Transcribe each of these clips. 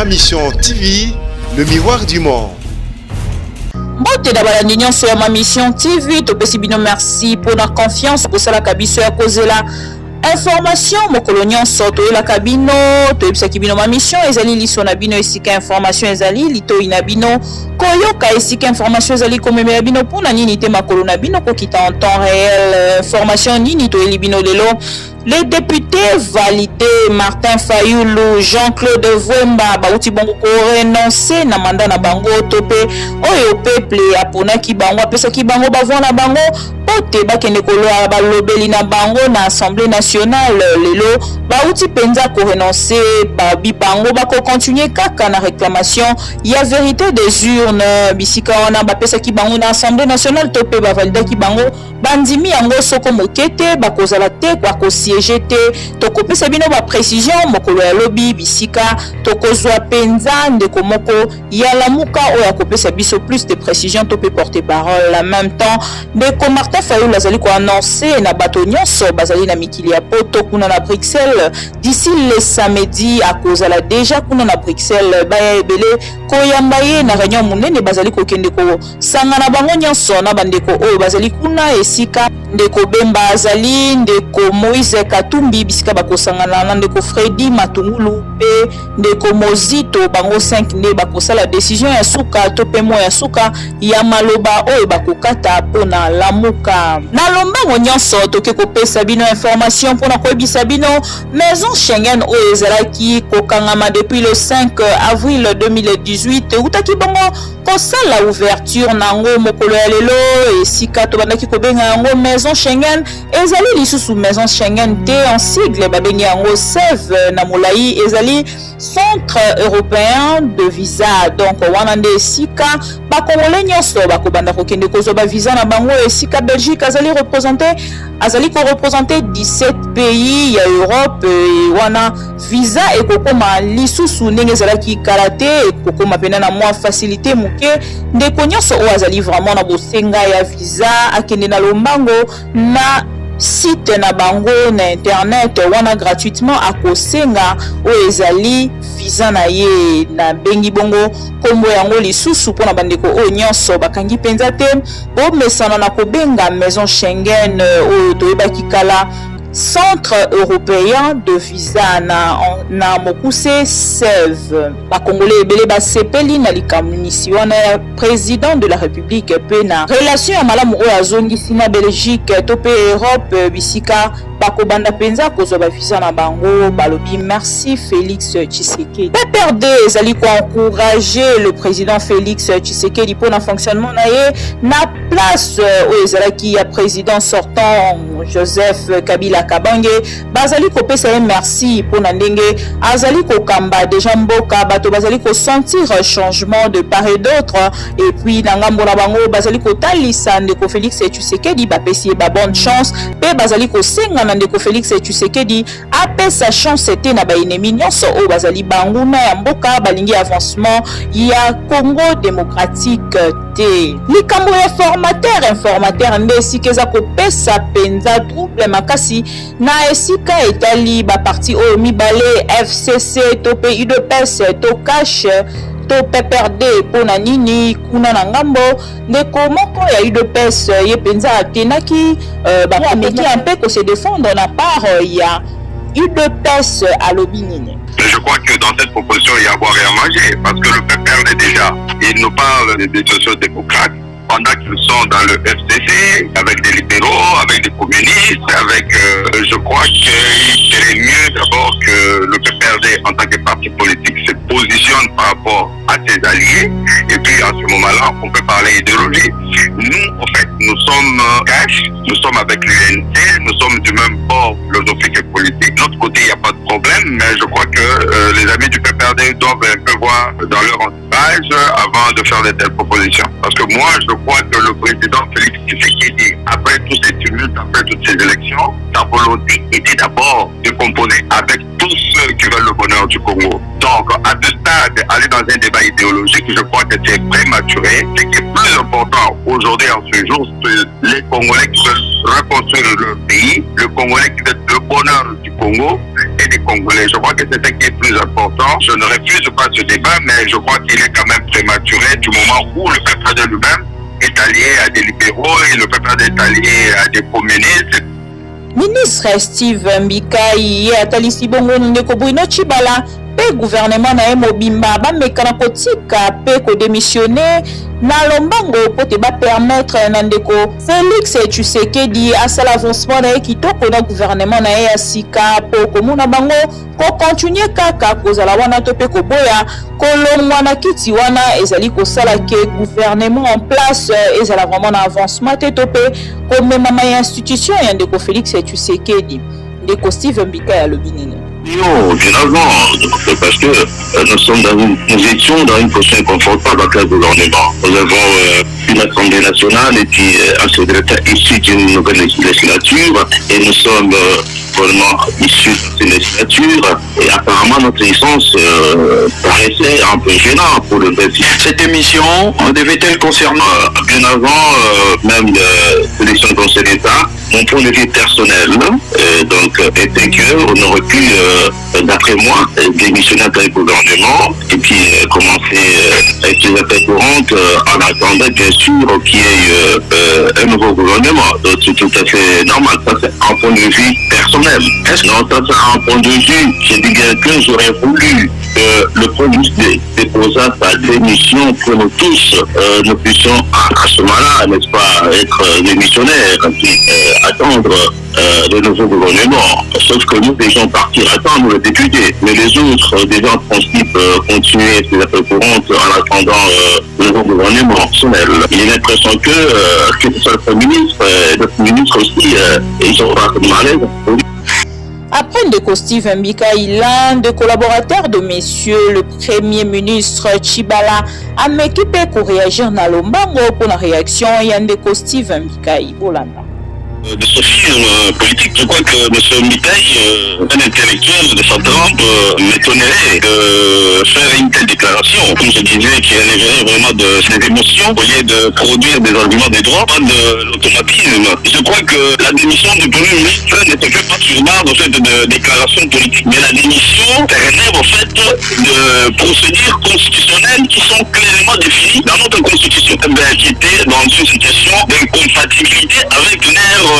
Ma Mission TV, le miroir du monde. Bote d'abord l'union sur Ma Mission TV, to pesi bino merci pour la confiance pour ça la kabiso ya kozela information mo colonion soto la kabino to ebisa kibino Ma Mission ezali liso na bino esika information ezali lito ina bino koyoka esika information ezali komemela bino pona nini te makolo na bino ko kita en temps réel information nini to elibino lelo. Les députés validés Martin Fayulu, Jean-Claude Vwemba bauti bongo ko renoncer na mandat na bango topé oyo peuple apona ki bango pesa ki bango bavona bango pote bakende koloa balobeli na bango na Assemblée nationale lelo bauti penza ko renoncer babi bango bako continuer kaka na réclamation ya vérité des urnes bisika wana bapesa ki bango na Assemblée nationale topé ba valida ki bango bandimi yango soko mokete bakozala te kwa siégé tokopesa bino ba précision mokolo ya lobi bisika tokozwa penza ndeko moko ya lamuka oyo akopesa biso plus de précision to peut porter parole en même temps ndeko Martin Fayulu azali ko annoncer na bato nyonso bazali na mikili ya poto kuna na Bruxelles d'ici le samedi akozala déjà kuna na Bruxelles baya ebele koyamba ye na réunion munene bazali ko kende ko sangana bango nyonso na bandeko oyo bazali kuna esika ndeko Bemba azali ndeko Moïse Katumbi bisika bakosangana na ndeko Freddy Matungulu pe ndeko Mozito bango 5 nde bakosala décision ya suka to pe mo ya suka ya maloba oyo bakokata pona lamuka na lombango nyonso toke kopesa bino information pona koyebisa bino maison Schengen oyo ezalaki kokangama depuis le 5 avril 2018 utaki bango kosala ouverture nango mokolo ya lelo esika to bandaki kobenga yango maison Schengen ezali lisusu maison Schengen te en sigle babengi yango SEV na molai ezali Centre européen de visa donc wana nde esika bakongole nyonso bakobanda kokende kozwa ba visa na bango esika Belgique azali ko représenter 17 pays ya Europe wana visa ekokoma lisusu ndenge ezalaki kalate ekokoma pena na mwa facilité muke ndeko nyonso oyo azali vraiment na bosenga ya visa akende na lombango na site na bango na internet wana gratuitement akosenga oyo ezali visa na ye na bengi bongo kombo yango lisusu pona bandeko oyo nyonso bakangi penza te bomesana na kobenga maison Schengen oyo toyebaki kala Centre européen de visa na mokuse SEV bakongole ebele basepeli na likamnisi wana ya président de la République pe na relation ya malamu oyo azongisi na Belgique to pe Europe bisika bakobanda penza kozwa ba visa na bango balobi merci Félix Tshisekedi PPRD ezali ko encourager le président Félix Tshisekedi pour na fonctionnement na ye na place oyo ezalaki ya président sortant Joseph Kabila Kabange bazali kopesa ye merci pour na ndenge azali ko kamba déjà mboka bato bazali ko sentir changement de part et d'autre et puis na ngambo na bango bazali ko talisa ndeko Félix Tshisekedi bapesi ba bonne chance pe bazali ko senga na ndeko Félix Tshisekedi apesa chance te na ba ennemi nyonso o bazali banguna ya mboka balingi avancement ya Congo démocratique te likambo ya informateur nde esika eza kopesa penza trouble makasi na esika etali ba parti oyo mibale FCC to pe UDPS to cash to PPRD pona nini kuna na ngambo ndeko moko ya UDPS ye penza atenaki bameki un peu ko se défendre na part ya UDPS à l'obinine. Je crois que dans cette proposition, il y a à boire et à manger, parce que le PPRD déjà, il nous parle des sociaux-démocrates, pendant qu'ils sont dans le FCC, avec des libéraux, avec des communistes, avec... je crois qu'il serait mieux d'abord que le PPRD, en tant que parti politique, se positionne par rapport à ses alliés, et puis à ce moment-là, on peut parler idéologie. Nous, en fait, nous sommes cash, nous sommes avec l'UNC, nous sommes du même bord philosophique et politique. De notre côté, il n'y a pas de problème, mais je crois que les amis du PPRD doivent un peu voir dans leur entourage avant de faire de telles propositions. Parce que moi, je crois que le président Félix Tshisekedi, après tous ces tumultes, après toutes ces élections, sa volonté était d'abord de composer avec tous ceux qui veulent le bonheur du Congo. Donc, à ce stade, aller dans un débat idéologique, je crois que c'est prématuré. Ce qui est plus important aujourd'hui, en ce jour, c'est les Congolais qui veulent reconstruire leur pays, le Congolais qui veut le bonheur du Congo. Et des Congolais. Je crois que c'est ce qui est plus important. Je ne refuse pas ce débat, mais je crois qu'il est quand même prématuré du moment où le peuple lui-même est allié à des libéraux et le peuple est allié à des communistes. Ministre Steve Mbikai atalisi bongo ndeko Bruno Tshibala pe gouvernement na ye mobimba bameka na kotika pe kodémissionner na lombango po te permettre na ndeko Félix Tshisekedi asala avancement na ye kitoko na gouvernement na ye ya sika po komona bango kokontinue kaka kozala wana to pe koboya kolongwa na kiti wana ezali kosala ke gouvernement en place ezala vraiment na avancement te to pe komemama ya institution ya ndeko Félix Tshisekedi. Ndeko Steve Mbikai alobi nini? Non, bien avant, parce que nous étions dans une position inconfortable avec le gouvernement. Nous avons une Assemblée nationale et puis un secrétaire issu d'une nouvelle législature et nous sommes vraiment issus de cette législature et apparemment notre licence paraissait un peu gênant pour le Brésil. Cette émission devait-elle concerner bien avant même l'élection du Conseil d'État? Mon point de vue personnel était qu'on aurait pu, d'après moi, démissionner avec le gouvernement et puis commencer avec les affaires courantes en attendant bien sûr qu'il y ait un nouveau gouvernement. Donc c'est tout à fait normal. Ça c'est un point de vue personnel. Non, ça c'est un point de vue. J'ai dit bien que j'aurais voulu que le Premier ministre dépose sa démission pour nous tous, nous puissions à ce moment-là, n'est-ce pas, être démissionnaires et attendre le nouveau gouvernement. Sauf que nous devons partir attendre les députés. Mais les autres, déjà en principe, continuer ces affaires courantes en attendant le nouveau gouvernement personnel. Il a l'impression que ce soit le Premier ministre, notre ministre aussi, ils sont pas malaise. Après ndeko Steve Mbikai, l'un des collaborateurs de monsieur le Premier ministre Tshibala a m'équipé pour réagir na lombango pour la réaction ya ndeko Steve Mbikai Bolanda. De ce film politique, je crois que M. Mbikai, un intellectuel de sa trempe, m'étonnerait de faire une telle déclaration. Comme je disais, qui relèverait vraiment de ses émotions au lieu de produire des arguments des droits, pas de l'automatisme. Je crois que la démission du Premier ministre ne se fait pas sur base en fait, de déclarations politiques, mais la démission relève en fait de procédures constitutionnelles qui sont clairement définies dans notre constitution, qui était dans une situation d'incompatibilité avec l'air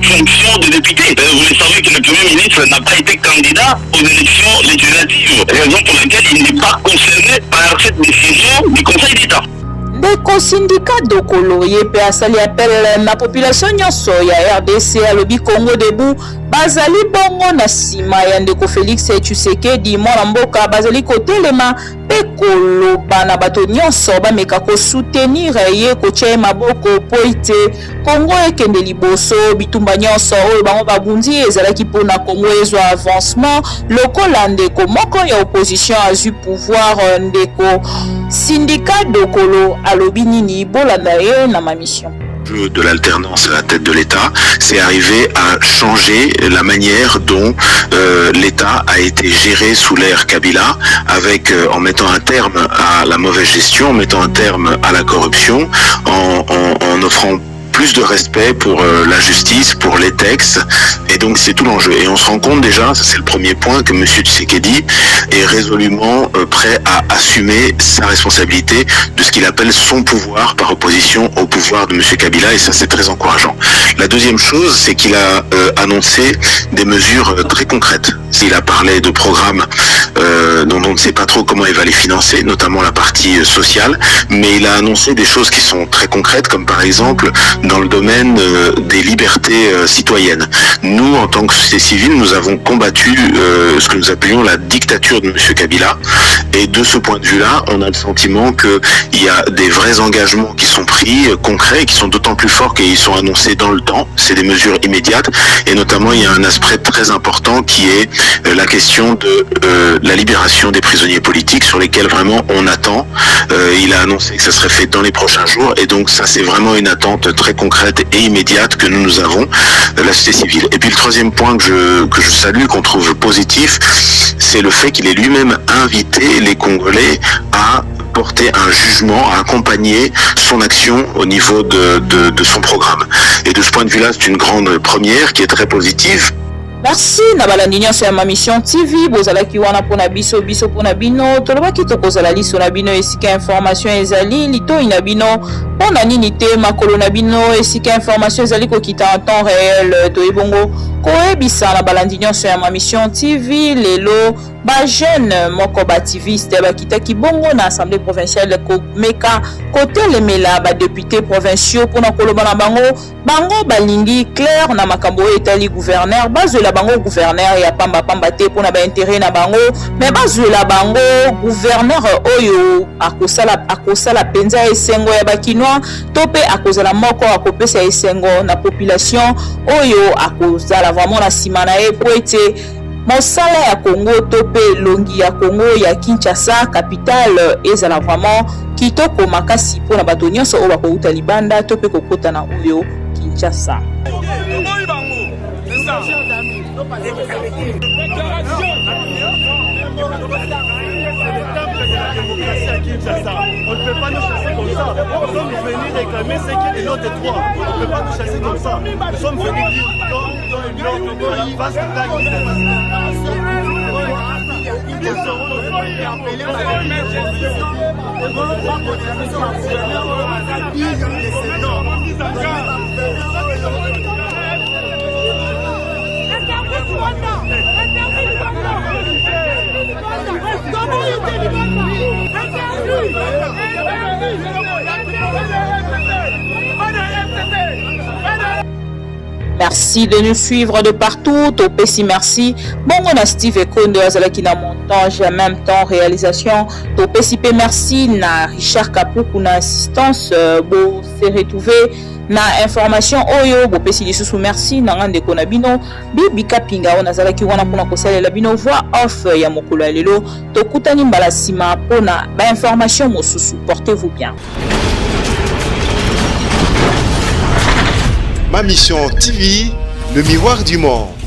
fonction de député. Vous le savez que le Premier ministre n'a pas été candidat aux élections législatives, raison pour laquelle il n'est pas concerné par cette décision du Conseil d'État. Ndeko syndicat Dokolo ye pe asali appel na population nyonso ya RDC alobi Congo debout bazali bongo na sima ya ndeko Félix Tshisekedi mwana mboka bazali kotelema pe koloba na bato nyonso bameka ko soutenir ye kotia maboko po ite Congo ekende liboso bitumba nyonso oyo bango babundi ezalaki mpona Congo ezwa avancement lokola ndeko moko ya opposition azwi pouvoir ndeko syndicat Dokolo alobi nini bolanda ye na ma mission. De l'alternance à la tête de l'État, c'est arriver à changer la manière dont l'État a été géré sous l'ère Kabila, avec en mettant un terme à la mauvaise gestion, en mettant un terme à la corruption, en offrant plus de respect pour la justice, pour les textes, et donc c'est tout l'enjeu. Et on se rend compte déjà, ça c'est le premier point, que M. Tshisekedi est résolument prêt à assumer sa responsabilité de ce qu'il appelle son pouvoir par opposition au pouvoir de M. Kabila, et ça c'est très encourageant. La deuxième chose, c'est qu'il a annoncé des mesures très concrètes. Il a parlé de programmes dont on ne sait pas trop comment il va les financer, notamment la partie sociale, mais il a annoncé des choses qui sont très concrètes, comme par exemple dans le domaine des libertés citoyennes. Nous, en tant que société civile, nous avons combattu ce que nous appelions la dictature de M. Kabila, et de ce point de vue-là, on a le sentiment qu'il y a des vrais engagements qui sont pris, concrets, et qui sont d'autant plus forts qu'ils sont annoncés dans le temps. C'est des mesures immédiates, et notamment il y a un aspect très important qui est la question de la libération des prisonniers politiques, sur lesquels vraiment on attend. Il a annoncé que ça serait fait dans les prochains jours, et donc ça c'est vraiment une attente très concrète et immédiate que nous avons, la société civile. Et puis le troisième point que je salue, qu'on trouve positif, c'est le fait qu'il ait lui-même invité les Congolais à porter un jugement, à accompagner son action au niveau de son programme. Et de ce point de vue-là, c'est une grande première qui est très positive. Merci na balandi nyonso ya Mission TV bozalaki wana pona biso pona bino tolobaki tokozala liso na bino esika information ezali litoi na bino pona nini te makolo na bino esika information ezali kokita en temps réel toyebongo koyebisa na balandi nyonso ya Mission TV lelo ba jeune moko ba activiste bakitaki bongo na assemblée provinciale komeka kotelemela ba députés provinciaux pona koloba na bango balingi clair na makambo etali gouverneur bazwela bango gouverneur ya pamba te pona ba intérêt na bango mais bazwela bango gouverneur oyo akosala penza esengo ya bakinois to pe akozala moko akopesa esengo na population oyo akozala vraiment na sima na ye po ete mosala ya Congo to pe longi ya Congo ya Kinshasa capitale ezala vraiment kitoko makasi pona bato nyonso oyo bakouta libanda to pe kokota na oyo Kinshasa. On ne peut pas nous chasser comme ça. Nous sommes venus réclamer ce qui est notre droit. On ne peut pas nous chasser comme ça. Nous sommes venus dire dans la vaste Merci de nous suivre de partout. Topesi merci. Bongo na Steve Konde azalaki na montage en même temps réalisation. Topesi pe merci na Richard Kapuku na assistance bo se retrouver na information oyo bo pesi lisusu merci na ngande kona bino Bibi Kapinga on azalaki wana pona kosalela bino voix off ya mokolo ya lelo tokutani mbala sima pona ba information mosusu. Portez-vous bien. Mission TV, le miroir du monde.